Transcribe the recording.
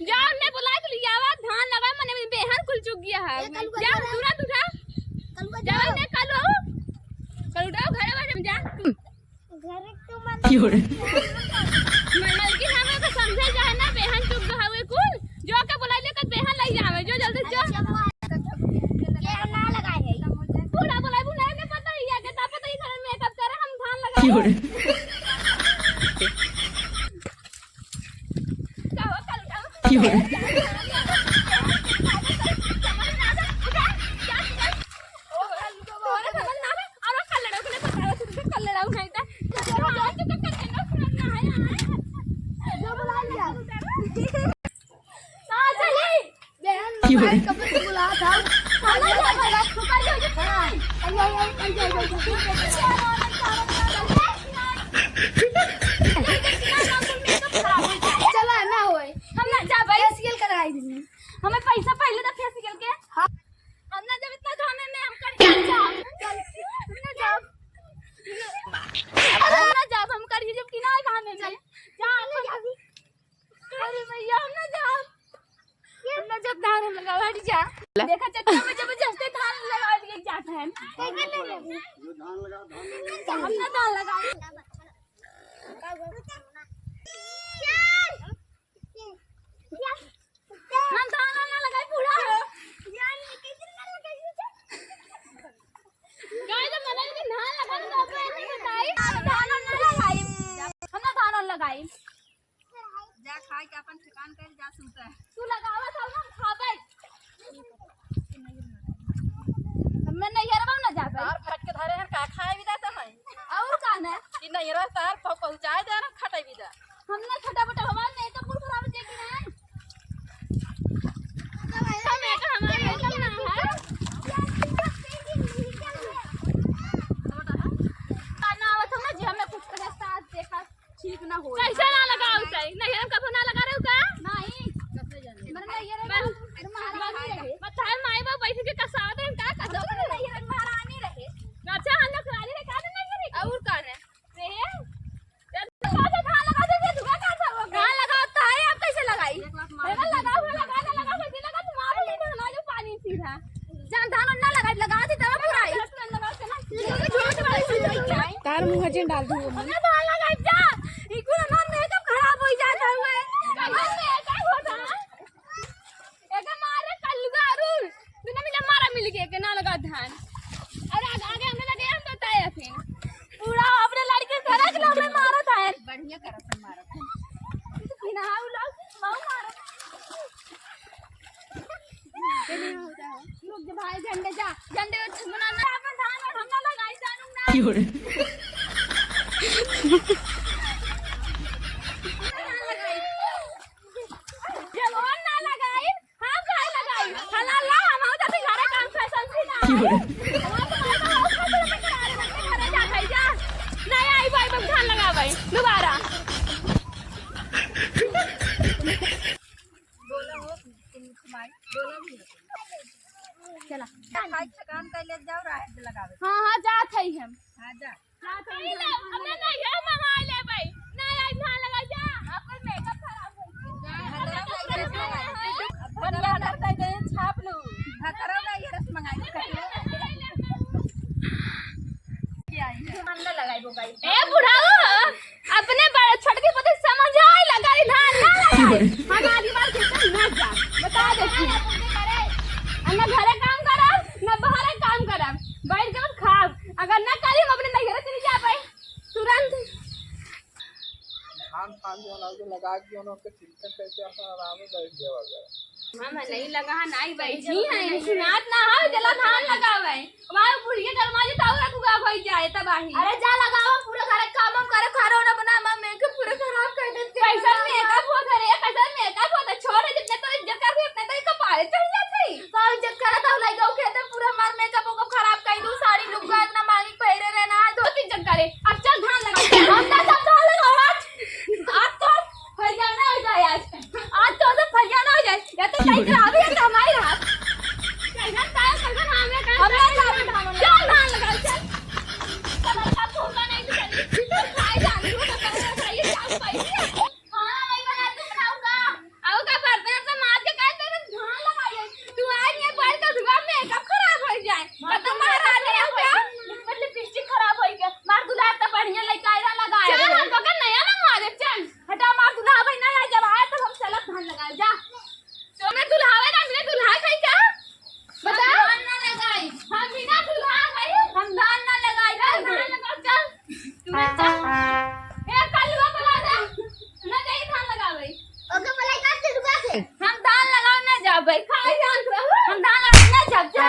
जाओ ने बुला के लिया आवा धान लगा मने बेहन कुल चुक गया है जा तुरंत उठा जाओ ने कल उठाओ घर में जा घर तो मन की हमें तो समझे जाए ना बेहन चुक गया है कुल जो के बुला ले कर बेहन ले जावे जो जल्दी जो ये ना लगाए है पूरा बुला ने पता ही है के ता पता ही घर में मेकअप करे हम धान लगाए हमें पैसा पहले तो फेसियल के हम ना जब इतना धाने में हम कर हम करिए जब कि ना खाने में जा अरे भैया हम ना जब धान लगा हट जा देखा चच्चा में जबरदस्ती धान लगा दिए जाता है हम ना धान लगा हम धान ना लगाए पूरा गाय तो मने कि धान लगाने तो आप नहीं बताई धान ना लगाई हम ना धान लगाई जा खाए के अपन ठिकान कर जा सुनता है तू लगावा था ना खाबे हमने नहीं हरवा ना जा यार फट के धरे हैं का खाए भी जाता है और कान है कि नहीं हरवा तार पहुंचाए दे ना खटाई भी जा हमने छोटा मोटा हवा नहीं तो पूरा खराब देख रहे हैं हमें का हमारे एकदम ना है ना आवत हम जे हमें कुछ करे साथ देखा ठीक ना हो कैसे ना लगाओ सही नहीं हम कब ना लगा रहे हो का नहीं कैसे जाने मरना ये रे मत है माई बाप बैठ के कसाव दे का कसो नहीं रे महारानी रहे अच्छा हम लोग रानी रे का नहीं रे और कौन है रे कैसे धान लगा दे दुआ का था धान लगाता है आप कैसे लगाई लगाओ लगा तुम्हारे लिए बना जो पानी सीधा जान धान ना लगा दी तब पूरा तार मुंह जे डाल दूं मैं धान लगा जा इको ना मेकअप खराब हो जाता है मेकअप होता एक मारे कल्लुगा अरुण तूने मिला मारा मिल गया के ना लगा धान और आगे हमें लगे हम बताए फिर पूरा अपने लड़के करा के हमें मारा था बढ़िया करा से मारा बिना लोग माऊ मारो रुक जा भाई झंडे बनाना अपन धान और हमला लगाई जानू ना जब और ना लगाई हम काहे लगाई हला ला हम आउ जाते घरे काम फैशन से ना घरे जा खाई जा नहीं आई भाई बम धान लगावे दोबारा बोला हो तुम्हारी बोला भी चला खाई थकान कर ले जाओ रात लगावे हां जात है हम हां जा हमने नहीं है मंगा ले भाई नहीं आई धान लगा जा अपन मेकअप खराब हो बढ़िया करता है छाप लो करो ना ये रस मंगाई क्या है मन ना लगाई वो भाई ए बुढ़ाओ अपने बड़े छोटे पति समझ आई लगाई धान ना लगाई हम आदि बार कितना ना जा बता देखिए अन्ना घरे काम करब ना बाहर काम करब बैठ के खाब अगर ना करी हम अपने नैहर से नहीं जा पाए तुरंत धान वाला जो लगा के उन्होंने चिंता करके अपना आराम में बैठ गया वगैरह हम नहीं लगा नहीं बैठी है सुनात ना हो जला धान लगावे हमारे बुढ़िया दरवाजे ताऊ रखूगा भाई जाए तब आही अरे जा लगाओ पूरा घर काम करे खाना ना बना मैं मेकअप पूरा खराब कर देती कैसा मेकअप हो करे कैसा मेकअप होता छोड़े जितने तो इज्जत करके उतने तो कपारे चढ़ जाते तो इज्जत करा तो लगाओ कहते पूरा मार मेकअप को खराब कर दूं साड़ी लुगा इतना मांगी पहरे रहना है दो तीन जन करे अब चल धान लगा हम ना सब धान लगाओ आज तो फरियाना हो जाए आज तो फरियाना हो जाए या तो कहीं खराब है तो हमारी रात कहना ताया करना हमें क्या धान लगा चल चल का भूखा नहीं तो चल खाए जान लो तो खाइए चाल पैसे हां मैं बना के बनाऊंगा आओ का करते हैं भाई खाई जान हम धान लगा ना जब जा